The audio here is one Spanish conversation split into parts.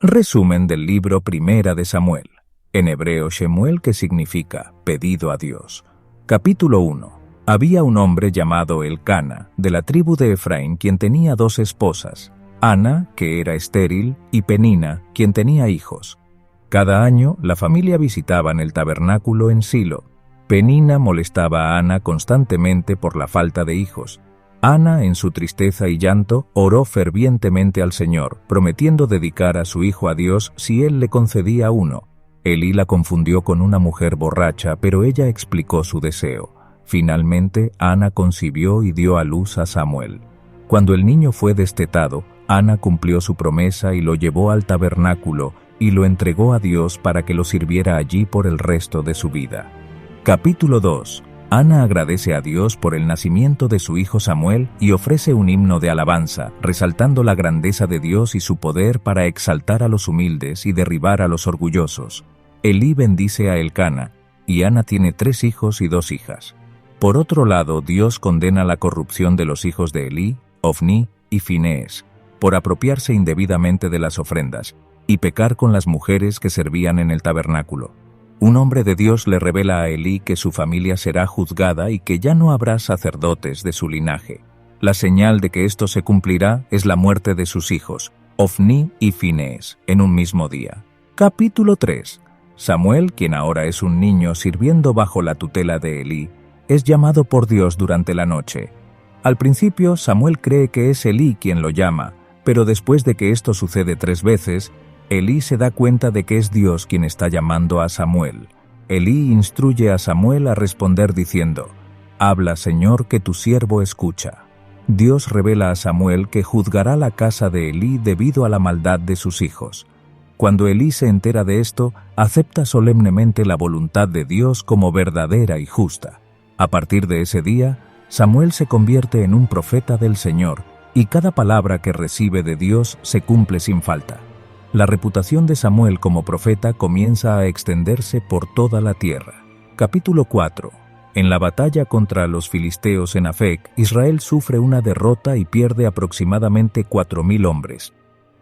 Resumen del libro Primera de Samuel. En hebreo Shemuel, que significa pedido a Dios. Capítulo 1. Había un hombre llamado Elcana, de la tribu de Efraín, quien tenía 2 esposas, Ana, que era estéril, y Penina, quien tenía hijos. Cada año, la familia visitaba en el tabernáculo en Silo. Penina molestaba a Ana constantemente por la falta de hijos. Ana, en su tristeza y llanto, oró fervientemente al Señor, prometiendo dedicar a su hijo a Dios si él le concedía uno. Elí la confundió con una mujer borracha, pero ella explicó su deseo. Finalmente, Ana concibió y dio a luz a Samuel. Cuando el niño fue destetado, Ana cumplió su promesa y lo llevó al tabernáculo y lo entregó a Dios para que lo sirviera allí por el resto de su vida. Capítulo 2. Ana agradece a Dios por el nacimiento de su hijo Samuel y ofrece un himno de alabanza, resaltando la grandeza de Dios y su poder para exaltar a los humildes y derribar a los orgullosos. Elí bendice a Elcana, y Ana tiene 3 hijos y 2 hijas. Por otro lado, Dios condena la corrupción de los hijos de Elí, Ofní y Finees, por apropiarse indebidamente de las ofrendas, y pecar con las mujeres que servían en el tabernáculo. Un hombre de Dios le revela a Elí que su familia será juzgada y que ya no habrá sacerdotes de su linaje. La señal de que esto se cumplirá es la muerte de sus hijos, Ofní y Finees, en un mismo día. Capítulo 3. Samuel, quien ahora es un niño sirviendo bajo la tutela de Elí, es llamado por Dios durante la noche. Al principio, Samuel cree que es Elí quien lo llama, pero después de que esto sucede 3 veces, Elí se da cuenta de que es Dios quien está llamando a Samuel. Elí instruye a Samuel a responder diciendo: «Habla, Señor, que tu siervo escucha». Dios revela a Samuel que juzgará la casa de Elí debido a la maldad de sus hijos. Cuando Elí se entera de esto, acepta solemnemente la voluntad de Dios como verdadera y justa. A partir de ese día, Samuel se convierte en un profeta del Señor, y cada palabra que recibe de Dios se cumple sin falta. La reputación de Samuel como profeta comienza a extenderse por toda la tierra. Capítulo 4. En la batalla contra los filisteos en Afec, Israel sufre una derrota y pierde aproximadamente 4,000 hombres.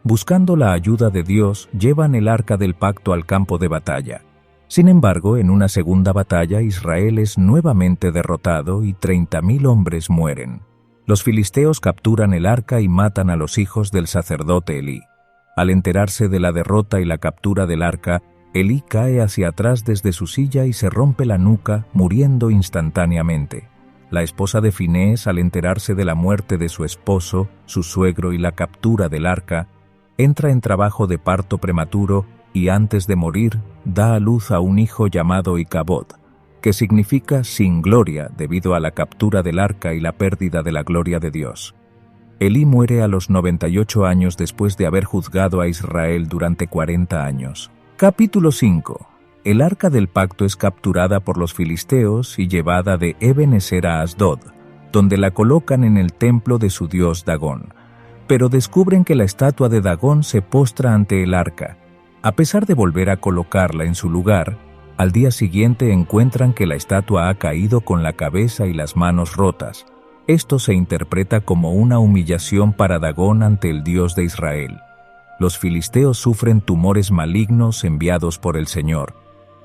Buscando la ayuda de Dios, llevan el arca del pacto al campo de batalla. Sin embargo, en una segunda batalla, Israel es nuevamente derrotado y 30,000 hombres mueren. Los filisteos capturan el arca y matan a los hijos del sacerdote Elí. Al enterarse de la derrota y la captura del arca, Elí cae hacia atrás desde su silla y se rompe la nuca, muriendo instantáneamente. La esposa de Finees, al enterarse de la muerte de su esposo, su suegro y la captura del arca, entra en trabajo de parto prematuro y antes de morir da a luz a un hijo llamado Icabod, que significa sin gloria debido a la captura del arca y la pérdida de la gloria de Dios. Elí muere a los 98 años después de haber juzgado a Israel durante 40 años. Capítulo 5. El arca del pacto es capturada por los filisteos y llevada de Ebenezer a Asdod, donde la colocan en el templo de su dios Dagón. Pero descubren que la estatua de Dagón se postra ante el arca. A pesar de volver a colocarla en su lugar, al día siguiente encuentran que la estatua ha caído con la cabeza y las manos rotas. Esto se interpreta como una humillación para Dagón ante el Dios de Israel. Los filisteos sufren tumores malignos enviados por el Señor.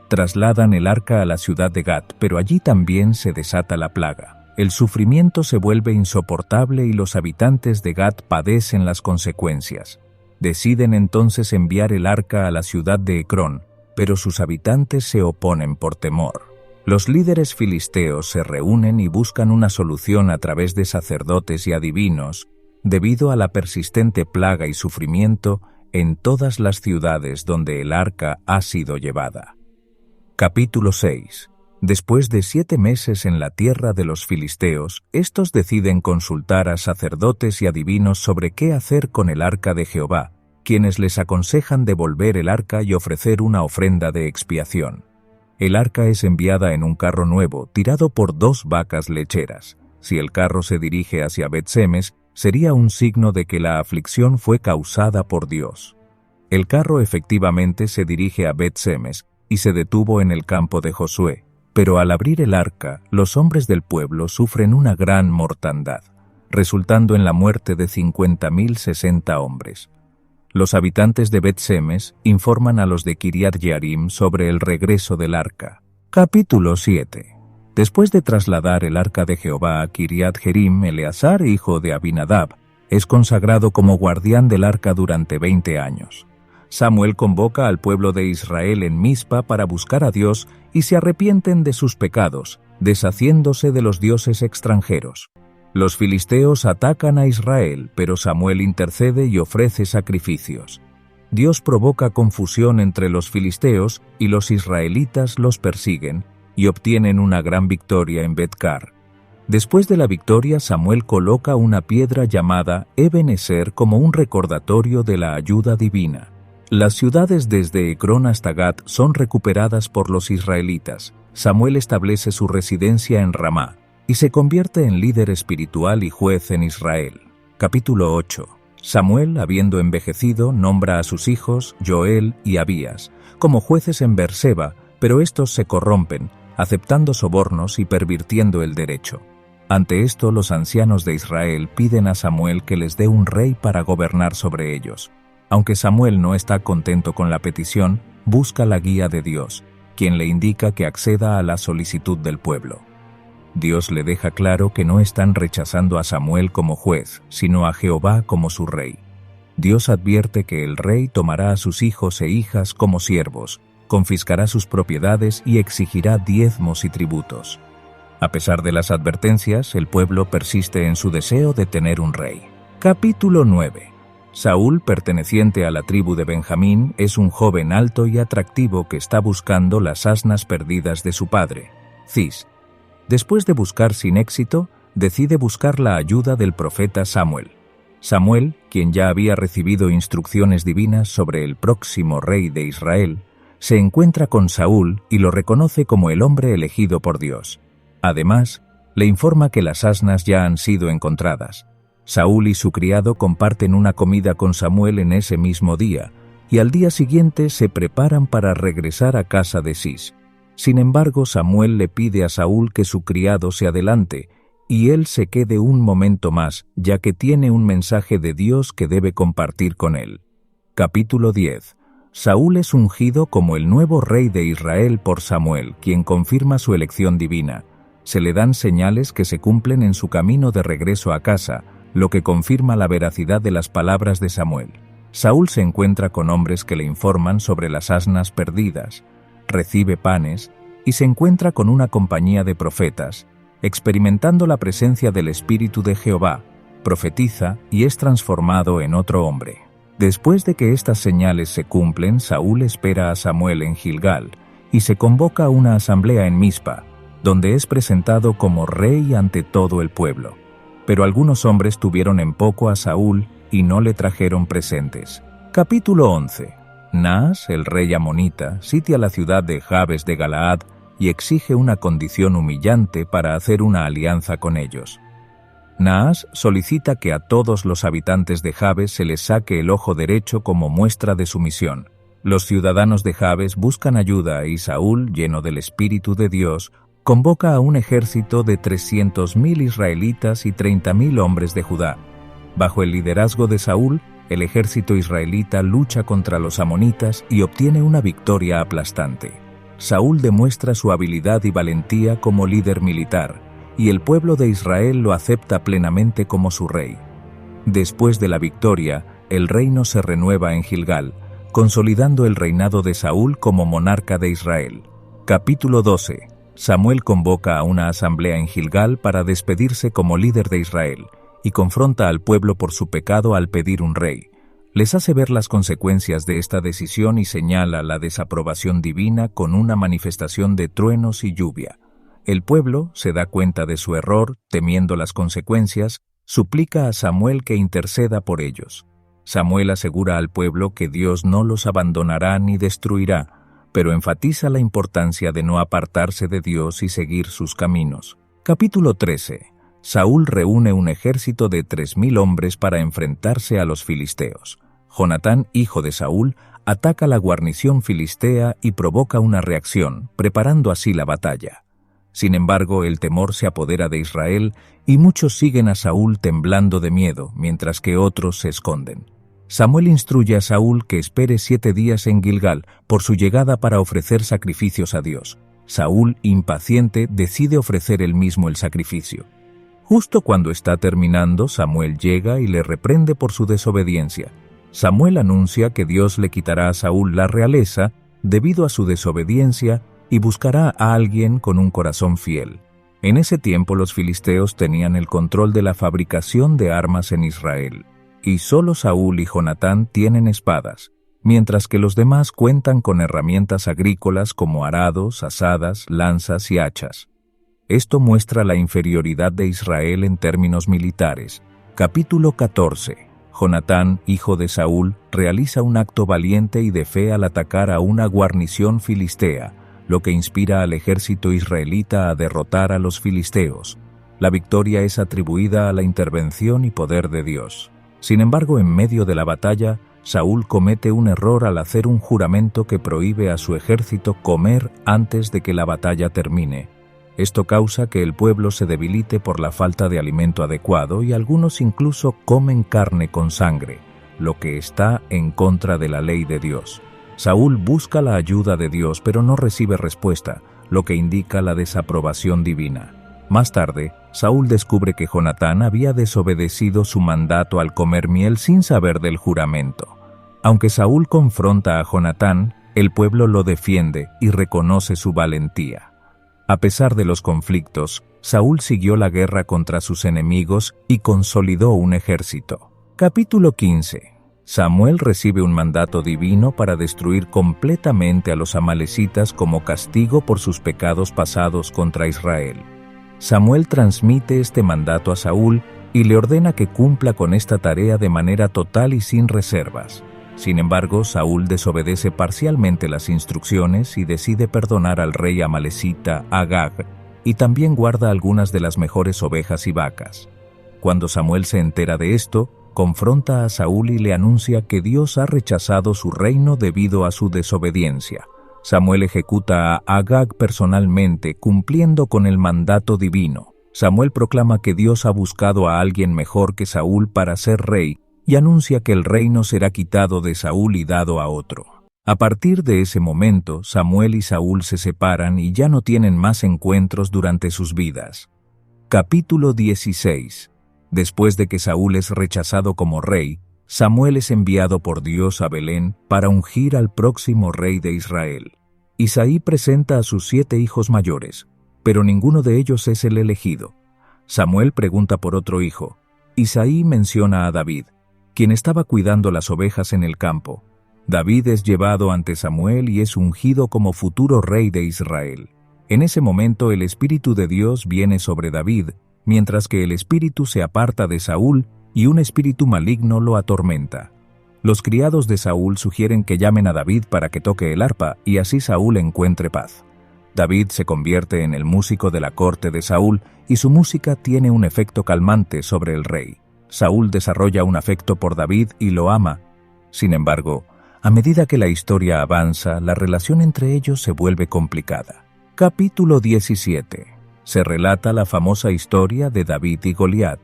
Trasladan el arca a la ciudad de Gat, pero allí también se desata la plaga. El sufrimiento se vuelve insoportable y los habitantes de Gat padecen las consecuencias. Deciden entonces enviar el arca a la ciudad de Ecrón, pero sus habitantes se oponen por temor. Los líderes filisteos se reúnen y buscan una solución a través de sacerdotes y adivinos, debido a la persistente plaga y sufrimiento en todas las ciudades donde el arca ha sido llevada. Capítulo 6. Después de 7 meses en la tierra de los filisteos, estos deciden consultar a sacerdotes y adivinos sobre qué hacer con el arca de Jehová, quienes les aconsejan devolver el arca y ofrecer una ofrenda de expiación. El arca es enviada en un carro nuevo, tirado por 2 vacas lecheras. Si el carro se dirige hacia Bet-Semes, sería un signo de que la aflicción fue causada por Dios. El carro efectivamente se dirige a Bet-Semes y se detuvo en el campo de Josué, pero al abrir el arca, los hombres del pueblo sufren una gran mortandad, resultando en la muerte de 50,060 hombres. Los habitantes de Bet-Semes informan a los de Kiriat Jearim sobre el regreso del arca. Capítulo 7. Después de trasladar el arca de Jehová a Kiriat Jearim, Eleazar, hijo de Abinadab, es consagrado como guardián del arca durante 20 años. Samuel convoca al pueblo de Israel en Mizpa para buscar a Dios y se arrepienten de sus pecados, deshaciéndose de los dioses extranjeros. Los filisteos atacan a Israel, pero Samuel intercede y ofrece sacrificios. Dios provoca confusión entre los filisteos y los israelitas los persiguen y obtienen una gran victoria en Bet-Car. Después de la victoria, Samuel coloca una piedra llamada Ebenezer como un recordatorio de la ayuda divina. Las ciudades desde Ecrón hasta Gat son recuperadas por los israelitas. Samuel establece su residencia en Ramá y se convierte en líder espiritual y juez en Israel. Capítulo 8. Samuel, habiendo envejecido, nombra a sus hijos, Joel y Abías, como jueces en Beerseba, pero estos se corrompen, aceptando sobornos y pervirtiendo el derecho. Ante esto, los ancianos de Israel piden a Samuel que les dé un rey para gobernar sobre ellos. Aunque Samuel no está contento con la petición, busca la guía de Dios, quien le indica que acceda a la solicitud del pueblo. Dios le deja claro que no están rechazando a Samuel como juez, sino a Jehová como su rey. Dios advierte que el rey tomará a sus hijos e hijas como siervos, confiscará sus propiedades y exigirá diezmos y tributos. A pesar de las advertencias, el pueblo persiste en su deseo de tener un rey. Capítulo 9. Saúl, perteneciente a la tribu de Benjamín, es un joven alto y atractivo que está buscando las asnas perdidas de su padre, Cis. Después de buscar sin éxito, decide buscar la ayuda del profeta Samuel. Samuel, quien ya había recibido instrucciones divinas sobre el próximo rey de Israel, se encuentra con Saúl y lo reconoce como el hombre elegido por Dios. Además, le informa que las asnas ya han sido encontradas. Saúl y su criado comparten una comida con Samuel en ese mismo día, y al día siguiente se preparan para regresar a casa de Cis. Sin embargo, Samuel le pide a Saúl que su criado se adelante, y él se quede un momento más, ya que tiene un mensaje de Dios que debe compartir con él. Capítulo 10. Saúl es ungido como el nuevo rey de Israel por Samuel, quien confirma su elección divina. Se le dan señales que se cumplen en su camino de regreso a casa, lo que confirma la veracidad de las palabras de Samuel. Saúl se encuentra con hombres que le informan sobre las asnas perdidas, recibe panes y se encuentra con una compañía de profetas, experimentando la presencia del Espíritu de Jehová, profetiza y es transformado en otro hombre. Después de que estas señales se cumplen, Saúl espera a Samuel en Gilgal y se convoca a una asamblea en Mizpa, donde es presentado como rey ante todo el pueblo. Pero algunos hombres tuvieron en poco a Saúl y no le trajeron presentes. Capítulo 11. Naas, el rey amonita, sitia la ciudad de Jabes de Galaad y exige una condición humillante para hacer una alianza con ellos. Naas solicita que a todos los habitantes de Jabes se les saque el ojo derecho como muestra de sumisión. Los ciudadanos de Jabes buscan ayuda y Saúl, lleno del Espíritu de Dios, convoca a un ejército de 300.000 israelitas y 30.000 hombres de Judá. Bajo el liderazgo de Saúl, el ejército israelita lucha contra los amonitas y obtiene una victoria aplastante. Saúl demuestra su habilidad y valentía como líder militar, y el pueblo de Israel lo acepta plenamente como su rey. Después de la victoria, el reino se renueva en Gilgal, consolidando el reinado de Saúl como monarca de Israel. Capítulo 12. Samuel convoca a una asamblea en Gilgal para despedirse como líder de Israel, y confronta al pueblo por su pecado al pedir un rey. Les hace ver las consecuencias de esta decisión y señala la desaprobación divina con una manifestación de truenos y lluvia. El pueblo se da cuenta de su error, temiendo las consecuencias, suplica a Samuel que interceda por ellos. Samuel asegura al pueblo que Dios no los abandonará ni destruirá, pero enfatiza la importancia de no apartarse de Dios y seguir sus caminos. Capítulo 13. Saúl reúne un ejército de 3.000 hombres para enfrentarse a los filisteos. Jonatán, hijo de Saúl, ataca la guarnición filistea y provoca una reacción, preparando así la batalla. Sin embargo, el temor se apodera de Israel y muchos siguen a Saúl temblando de miedo, mientras que otros se esconden. Samuel instruye a Saúl que espere 7 días en Gilgal por su llegada para ofrecer sacrificios a Dios. Saúl, impaciente, decide ofrecer él mismo el sacrificio. Justo cuando está terminando, Samuel llega y le reprende por su desobediencia. Samuel anuncia que Dios le quitará a Saúl la realeza debido a su desobediencia y buscará a alguien con un corazón fiel. En ese tiempo los filisteos tenían el control de la fabricación de armas en Israel, y solo Saúl y Jonatán tienen espadas, mientras que los demás cuentan con herramientas agrícolas como arados, azadas, lanzas y hachas. Esto muestra la inferioridad de Israel en términos militares. Capítulo 14. Jonatán, hijo de Saúl, realiza un acto valiente y de fe al atacar a una guarnición filistea, lo que inspira al ejército israelita a derrotar a los filisteos. La victoria es atribuida a la intervención y poder de Dios. Sin embargo, en medio de la batalla, Saúl comete un error al hacer un juramento que prohíbe a su ejército comer antes de que la batalla termine. Esto causa que el pueblo se debilite por la falta de alimento adecuado y algunos incluso comen carne con sangre, lo que está en contra de la ley de Dios. Saúl busca la ayuda de Dios pero no recibe respuesta, lo que indica la desaprobación divina. Más tarde, Saúl descubre que Jonatán había desobedecido su mandato al comer miel sin saber del juramento. Aunque Saúl confronta a Jonatán, el pueblo lo defiende y reconoce su valentía. A pesar de los conflictos, Saúl siguió la guerra contra sus enemigos y consolidó un ejército. Capítulo 15. Samuel recibe un mandato divino para destruir completamente a los amalecitas como castigo por sus pecados pasados contra Israel. Samuel transmite este mandato a Saúl y le ordena que cumpla con esta tarea de manera total y sin reservas. Sin embargo, Saúl desobedece parcialmente las instrucciones y decide perdonar al rey amalecita Agag, y también guarda algunas de las mejores ovejas y vacas. Cuando Samuel se entera de esto, confronta a Saúl y le anuncia que Dios ha rechazado su reino debido a su desobediencia. Samuel ejecuta a Agag personalmente, cumpliendo con el mandato divino. Samuel proclama que Dios ha buscado a alguien mejor que Saúl para ser rey, y anuncia que el reino será quitado de Saúl y dado a otro. A partir de ese momento, Samuel y Saúl se separan y ya no tienen más encuentros durante sus vidas. Capítulo 16. Después de que Saúl es rechazado como rey, Samuel es enviado por Dios a Belén para ungir al próximo rey de Israel. Isaí presenta a sus 7 hijos mayores, pero ninguno de ellos es el elegido. Samuel pregunta por otro hijo. Isaí menciona a David, quien estaba cuidando las ovejas en el campo. David es llevado ante Samuel y es ungido como futuro rey de Israel. En ese momento el Espíritu de Dios viene sobre David, mientras que el espíritu se aparta de Saúl y un espíritu maligno lo atormenta. Los criados de Saúl sugieren que llamen a David para que toque el arpa y así Saúl encuentre paz. David se convierte en el músico de la corte de Saúl y su música tiene un efecto calmante sobre el rey. Saúl desarrolla un afecto por David y lo ama. Sin embargo, a medida que la historia avanza, la relación entre ellos se vuelve complicada. Capítulo 17. Se relata la famosa historia de David y Goliat.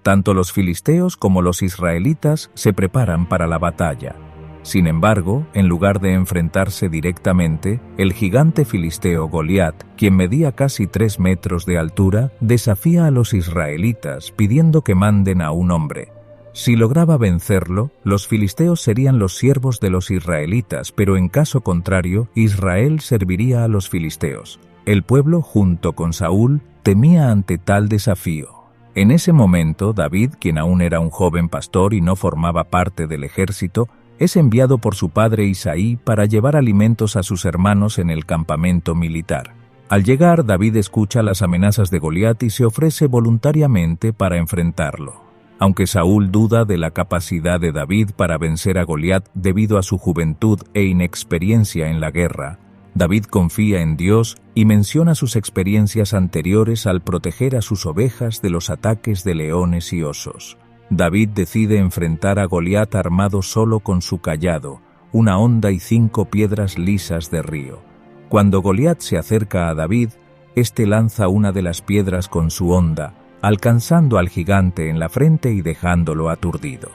Tanto los filisteos como los israelitas se preparan para la batalla. Sin embargo, en lugar de enfrentarse directamente, el gigante filisteo Goliat, quien medía casi 3 metros de altura, desafía a los israelitas pidiendo que manden a un hombre. Si lograba vencerlo, los filisteos serían los siervos de los israelitas, pero en caso contrario, Israel serviría a los filisteos. El pueblo, junto con Saúl, temía ante tal desafío. En ese momento, David, quien aún era un joven pastor y no formaba parte del ejército, es enviado por su padre Isaí para llevar alimentos a sus hermanos en el campamento militar. Al llegar, David escucha las amenazas de Goliat y se ofrece voluntariamente para enfrentarlo. Aunque Saúl duda de la capacidad de David para vencer a Goliat debido a su juventud e inexperiencia en la guerra, David confía en Dios y menciona sus experiencias anteriores al proteger a sus ovejas de los ataques de leones y osos. David decide enfrentar a Goliat armado solo con su cayado, una honda y 5 piedras lisas de río. Cuando Goliat se acerca a David, éste lanza una de las piedras con su honda, alcanzando al gigante en la frente y dejándolo aturdido.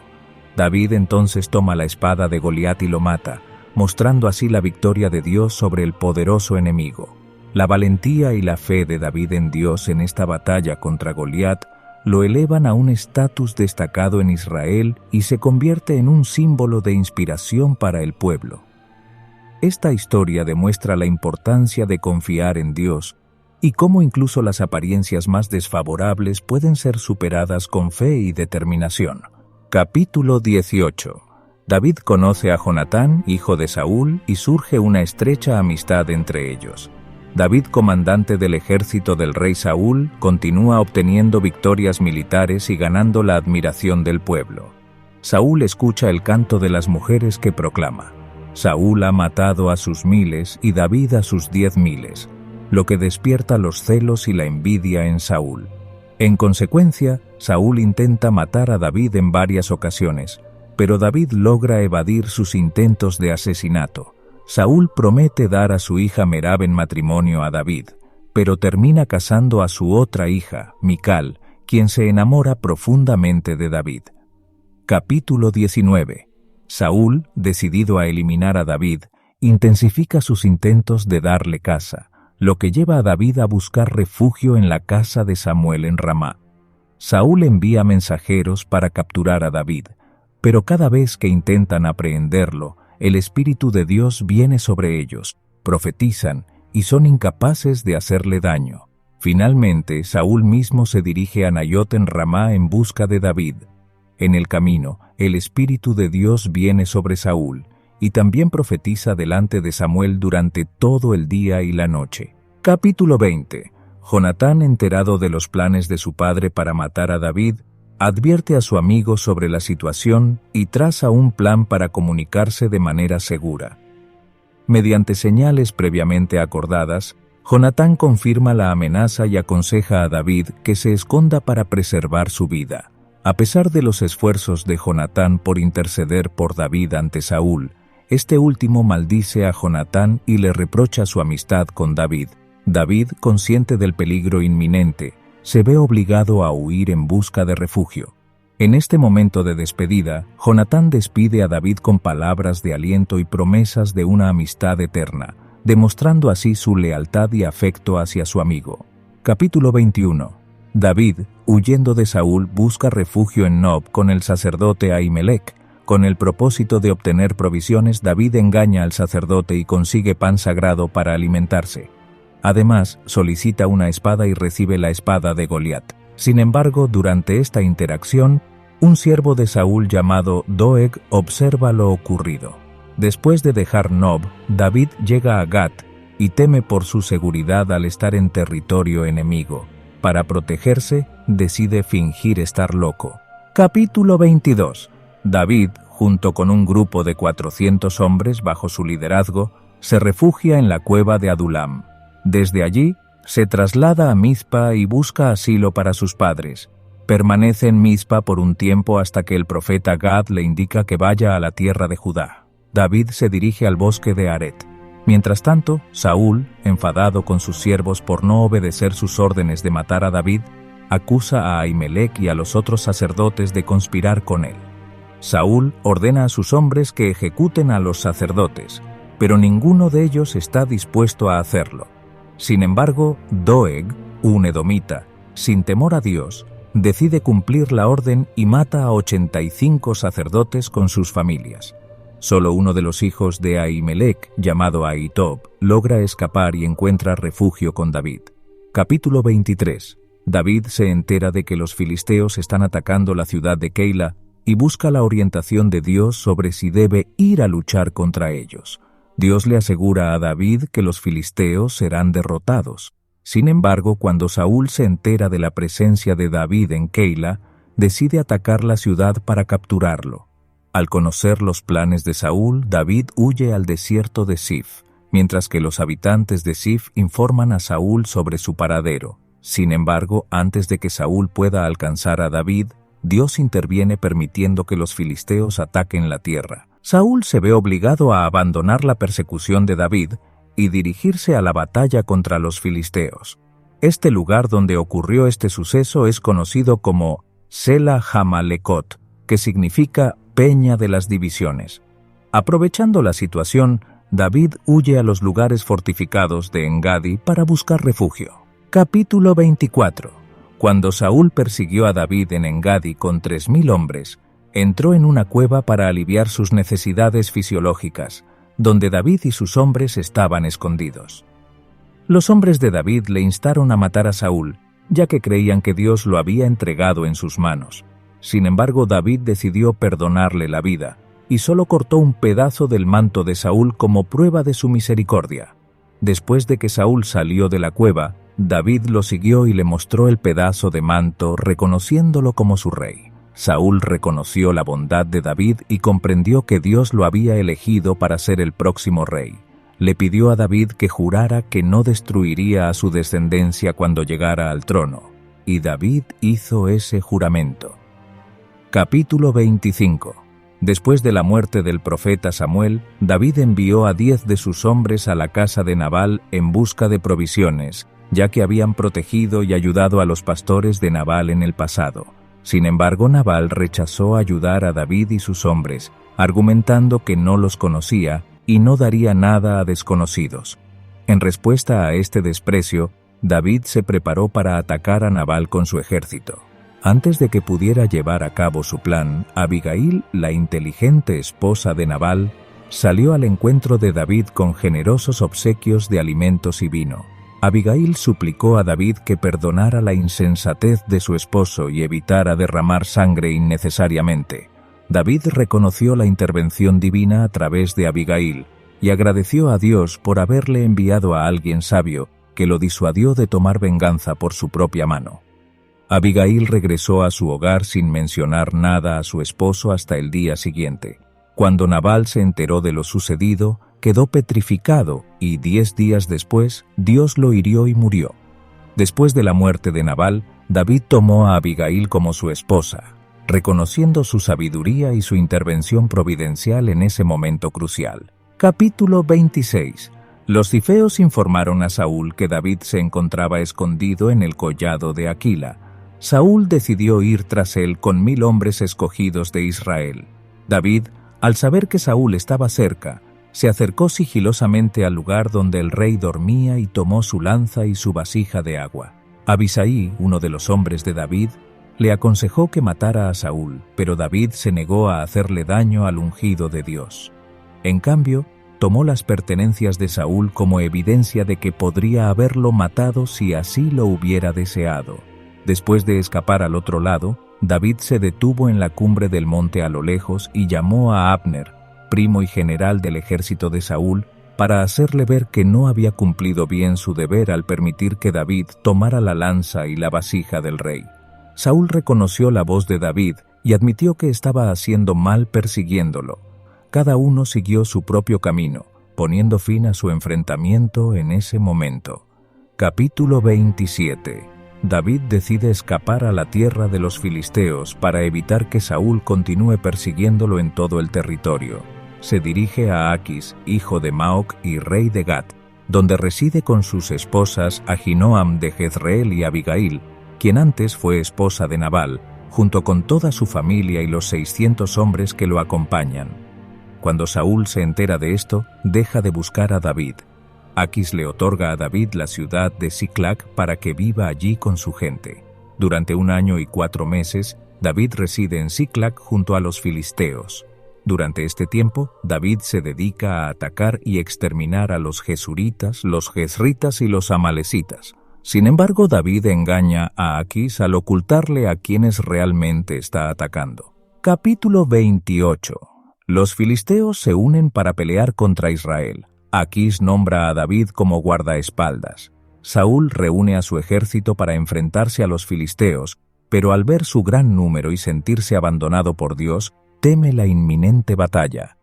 David entonces toma la espada de Goliat y lo mata, mostrando así la victoria de Dios sobre el poderoso enemigo. La valentía y la fe de David en Dios en esta batalla contra Goliat lo elevan a un estatus destacado en Israel y se convierte en un símbolo de inspiración para el pueblo. Esta historia demuestra la importancia de confiar en Dios y cómo incluso las apariencias más desfavorables pueden ser superadas con fe y determinación. Capítulo 18. David conoce a Jonatán, hijo de Saúl, y surge una estrecha amistad entre ellos. David, comandante del ejército del rey Saúl, continúa obteniendo victorias militares y ganando la admiración del pueblo. Saúl escucha el canto de las mujeres que proclama: Saúl ha matado a sus miles y David a sus 10,000, lo que despierta los celos y la envidia en Saúl. En consecuencia, Saúl intenta matar a David en varias ocasiones, pero David logra evadir sus intentos de asesinato. Saúl promete dar a su hija Merab en matrimonio a David, pero termina casando a su otra hija, Mical, quien se enamora profundamente de David. Capítulo 19. Saúl, decidido a eliminar a David, intensifica sus intentos de darle caza, lo que lleva a David a buscar refugio en la casa de Samuel en Ramá. Saúl envía mensajeros para capturar a David, pero cada vez que intentan aprehenderlo, el Espíritu de Dios viene sobre ellos, profetizan y son incapaces de hacerle daño. Finalmente, Saúl mismo se dirige a Nayot en Ramá en busca de David. En el camino, el Espíritu de Dios viene sobre Saúl, y también profetiza delante de Samuel durante todo el día y la noche. Capítulo 20. Jonatán, enterado de los planes de su padre para matar a David, advierte a su amigo sobre la situación y traza un plan para comunicarse de manera segura. Mediante señales previamente acordadas, Jonatán confirma la amenaza y aconseja a David que se esconda para preservar su vida. A pesar de los esfuerzos de Jonatán por interceder por David ante Saúl, este último maldice a Jonatán y le reprocha su amistad con David. David, consciente del peligro inminente, se ve obligado a huir en busca de refugio. En este momento de despedida, Jonatán despide a David con palabras de aliento y promesas de una amistad eterna, demostrando así su lealtad y afecto hacia su amigo. Capítulo 21. David, huyendo de Saúl, busca refugio en Nob con el sacerdote Ahimelech. Con el propósito de obtener provisiones, David engaña al sacerdote y consigue pan sagrado para alimentarse. Además, solicita una espada y recibe la espada de Goliat. Sin embargo, durante esta interacción, un siervo de Saúl llamado Doeg observa lo ocurrido. Después de dejar Nob, David llega a Gat y teme por su seguridad al estar en territorio enemigo. Para protegerse, decide fingir estar loco. Capítulo 22. David, junto con un grupo de 400 hombres bajo su liderazgo, se refugia en la cueva de Adulam. Desde allí, se traslada a Mizpa y busca asilo para sus padres. Permanece en Mizpa por un tiempo hasta que el profeta Gad le indica que vaya a la tierra de Judá. David se dirige al bosque de Aret. Mientras tanto, Saúl, enfadado con sus siervos por no obedecer sus órdenes de matar a David, acusa a Ahimelech y a los otros sacerdotes de conspirar con él. Saúl ordena a sus hombres que ejecuten a los sacerdotes, pero ninguno de ellos está dispuesto a hacerlo. Sin embargo, Doeg, un edomita, sin temor a Dios, decide cumplir la orden y mata a 85 sacerdotes con sus familias. Solo uno de los hijos de Ahimelech, llamado Ahitob, logra escapar y encuentra refugio con David. Capítulo 23. David se entera de que los filisteos están atacando la ciudad de Keila y busca la orientación de Dios sobre si debe ir a luchar contra ellos. Dios le asegura a David que los filisteos serán derrotados. Sin embargo, cuando Saúl se entera de la presencia de David en Keila, decide atacar la ciudad para capturarlo. Al conocer los planes de Saúl, David huye al desierto de Sif, mientras que los habitantes de Sif informan a Saúl sobre su paradero. Sin embargo, antes de que Saúl pueda alcanzar a David, Dios interviene permitiendo que los filisteos ataquen la tierra. Saúl se ve obligado a abandonar la persecución de David y dirigirse a la batalla contra los filisteos. Este lugar donde ocurrió este suceso es conocido como Sela Hamalekot, que significa peña de las divisiones. Aprovechando la situación, David huye a los lugares fortificados de Engadi para buscar refugio. Capítulo 24. Cuando Saúl persiguió a David en Engadi con 3000 hombres, entró en una cueva para aliviar sus necesidades fisiológicas, donde David y sus hombres estaban escondidos. Los hombres de David le instaron a matar a Saúl, ya que creían que Dios lo había entregado en sus manos. Sin embargo, David decidió perdonarle la vida, y solo cortó un pedazo del manto de Saúl como prueba de su misericordia. Después de que Saúl salió de la cueva, David lo siguió y le mostró el pedazo de manto, reconociéndolo como su rey. Saúl reconoció la bondad de David y comprendió que Dios lo había elegido para ser el próximo rey. Le pidió a David que jurara que no destruiría a su descendencia cuando llegara al trono, y David hizo ese juramento. Capítulo 25. Después de la muerte del profeta Samuel, David envió a 10 de sus hombres a la casa de Nabal en busca de provisiones, ya que habían protegido y ayudado a los pastores de Nabal en el pasado. Sin embargo, Nabal rechazó ayudar a David y sus hombres, argumentando que no los conocía y no daría nada a desconocidos. En respuesta a este desprecio, David se preparó para atacar a Nabal con su ejército. Antes de que pudiera llevar a cabo su plan, Abigail, la inteligente esposa de Nabal, salió al encuentro de David con generosos obsequios de alimentos y vino. Abigail suplicó a David que perdonara la insensatez de su esposo y evitara derramar sangre innecesariamente. David reconoció la intervención divina a través de Abigail y agradeció a Dios por haberle enviado a alguien sabio que lo disuadió de tomar venganza por su propia mano. Abigail regresó a su hogar sin mencionar nada a su esposo hasta el día siguiente. Cuando Nabal se enteró de lo sucedido, quedó petrificado y 10 días después, Dios lo hirió y murió. Después de la muerte de Nabal, David tomó a Abigail como su esposa, reconociendo su sabiduría y su intervención providencial en ese momento crucial. Capítulo 26. Los cifeos informaron a Saúl que David se encontraba escondido en el collado de Aquila. Saúl decidió ir tras él con 1000 hombres escogidos de Israel. David, al saber que Saúl estaba cerca, se acercó sigilosamente al lugar donde el rey dormía y tomó su lanza y su vasija de agua. Abisai, uno de los hombres de David, le aconsejó que matara a Saúl, pero David se negó a hacerle daño al ungido de Dios. En cambio, tomó las pertenencias de Saúl como evidencia de que podría haberlo matado si así lo hubiera deseado. Después de escapar al otro lado, David se detuvo en la cumbre del monte a lo lejos y llamó a Abner, primo y general del ejército de Saúl, para hacerle ver que no había cumplido bien su deber al permitir que David tomara la lanza y la vasija del rey. Saúl reconoció la voz de David y admitió que estaba haciendo mal persiguiéndolo. Cada uno siguió su propio camino, poniendo fin a su enfrentamiento en ese momento. Capítulo 27. David decide escapar a la tierra de los filisteos para evitar que Saúl continúe persiguiéndolo en todo el territorio. Se dirige a Aquis, hijo de Maoc y rey de Gat, donde reside con sus esposas Ahinoam de Jezreel y Abigail, quien antes fue esposa de Nabal, junto con toda su familia y los 600 hombres que lo acompañan. Cuando Saúl se entera de esto, deja de buscar a David. Aquis le otorga a David la ciudad de Siclac para que viva allí con su gente. Durante 1 año y 4 meses, David reside en Siclac junto a los filisteos. Durante este tiempo, David se dedica a atacar y exterminar a los gesuritas, los jezritas y los amalecitas. Sin embargo, David engaña a Aquis al ocultarle a quienes realmente está atacando. Capítulo 28. Los filisteos se unen para pelear contra Israel. Aquis nombra a David como guardaespaldas. Saúl reúne a su ejército para enfrentarse a los filisteos, pero al ver su gran número y sentirse abandonado por Dios, teme la inminente batalla.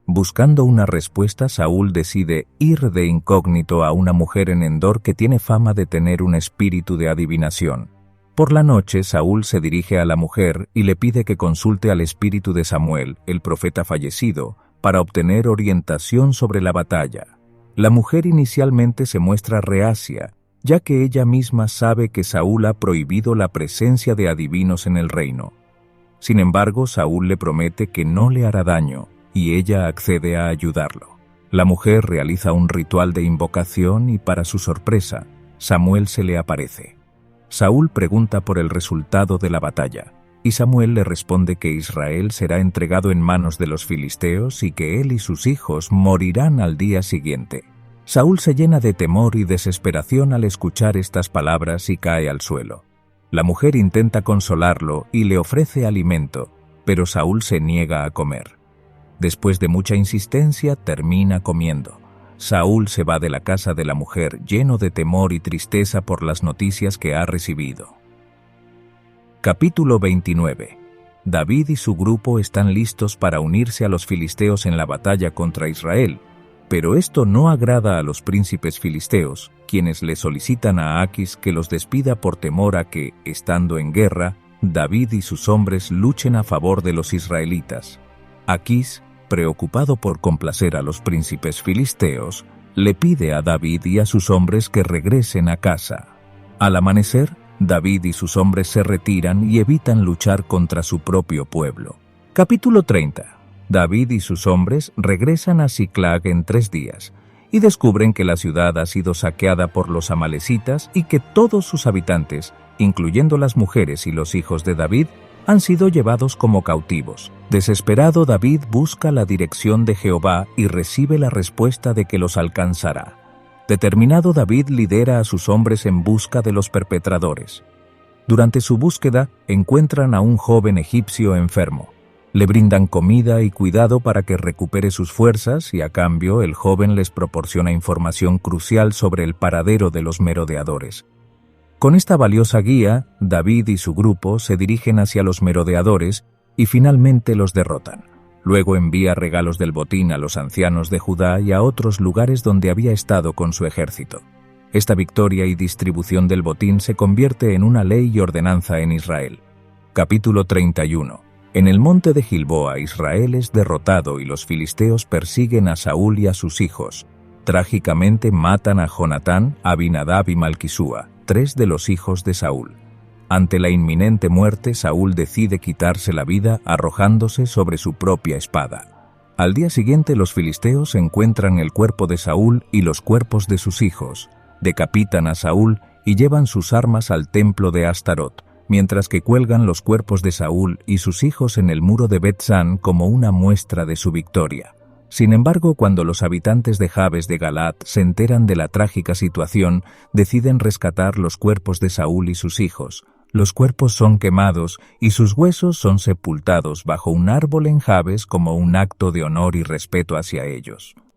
Buscando una respuesta, Saúl decide ir de incógnito a una mujer en Endor que tiene fama de tener un espíritu de adivinación. Por la noche, Saúl se dirige a la mujer y le pide que consulte al espíritu de Samuel, el profeta fallecido, para obtener orientación sobre la batalla. La mujer inicialmente se muestra reacia, ya que ella misma sabe que Saúl ha prohibido la presencia de adivinos en el reino. Sin embargo, Saúl le promete que no le hará daño y ella accede a ayudarlo. La mujer realiza un ritual de invocación y, para su sorpresa, Samuel se le aparece. Saúl pregunta por el resultado de la batalla, y Samuel le responde que Israel será entregado en manos de los filisteos y que él y sus hijos morirán al día siguiente. Saúl se llena de temor y desesperación al escuchar estas palabras y cae al suelo. La mujer intenta consolarlo y le ofrece alimento, pero Saúl se niega a comer. Después de mucha insistencia, termina comiendo. Saúl se va de la casa de la mujer lleno de temor y tristeza por las noticias que ha recibido. Capítulo 29. David y su grupo están listos para unirse a los filisteos en la batalla contra Israel, pero esto no agrada a los príncipes filisteos, quienes le solicitan a Aquis que los despida por temor a que, estando en guerra, David y sus hombres luchen a favor de los israelitas. Aquis, preocupado por complacer a los príncipes filisteos, le pide a David y a sus hombres que regresen a casa. Al amanecer, David y sus hombres se retiran y evitan luchar contra su propio pueblo. Capítulo 30. David y sus hombres regresan a Siclag en 3 días y descubren que la ciudad ha sido saqueada por los amalecitas y que todos sus habitantes, incluyendo las mujeres y los hijos de David, han sido llevados como cautivos. Desesperado, David busca la dirección de Jehová y recibe la respuesta de que los alcanzará. Determinado, David lidera a sus hombres en busca de los perpetradores. Durante su búsqueda, encuentran a un joven egipcio enfermo. Le brindan comida y cuidado para que recupere sus fuerzas y, a cambio, el joven les proporciona información crucial sobre el paradero de los merodeadores. Con esta valiosa guía, David y su grupo se dirigen hacia los merodeadores y finalmente los derrotan. Luego envía regalos del botín a los ancianos de Judá y a otros lugares donde había estado con su ejército. Esta victoria y distribución del botín se convierte en una ley y ordenanza en Israel. Capítulo 31. En el monte de Gilboa, Israel es derrotado y los filisteos persiguen a Saúl y a sus hijos. Trágicamente matan a Jonatán, Abinadab y Malquisúa, 3 de los hijos de Saúl. Ante la inminente muerte, Saúl decide quitarse la vida arrojándose sobre su propia espada. Al día siguiente, los filisteos encuentran el cuerpo de Saúl y los cuerpos de sus hijos, decapitan a Saúl y llevan sus armas al templo de Astarot, mientras que cuelgan los cuerpos de Saúl y sus hijos en el muro de Bet-San como una muestra de su victoria. Sin embargo, cuando los habitantes de Jabes de Galaad se enteran de la trágica situación, deciden rescatar los cuerpos de Saúl y sus hijos. Los cuerpos son quemados y sus huesos son sepultados bajo un árbol en Jabes como un acto de honor y respeto hacia ellos.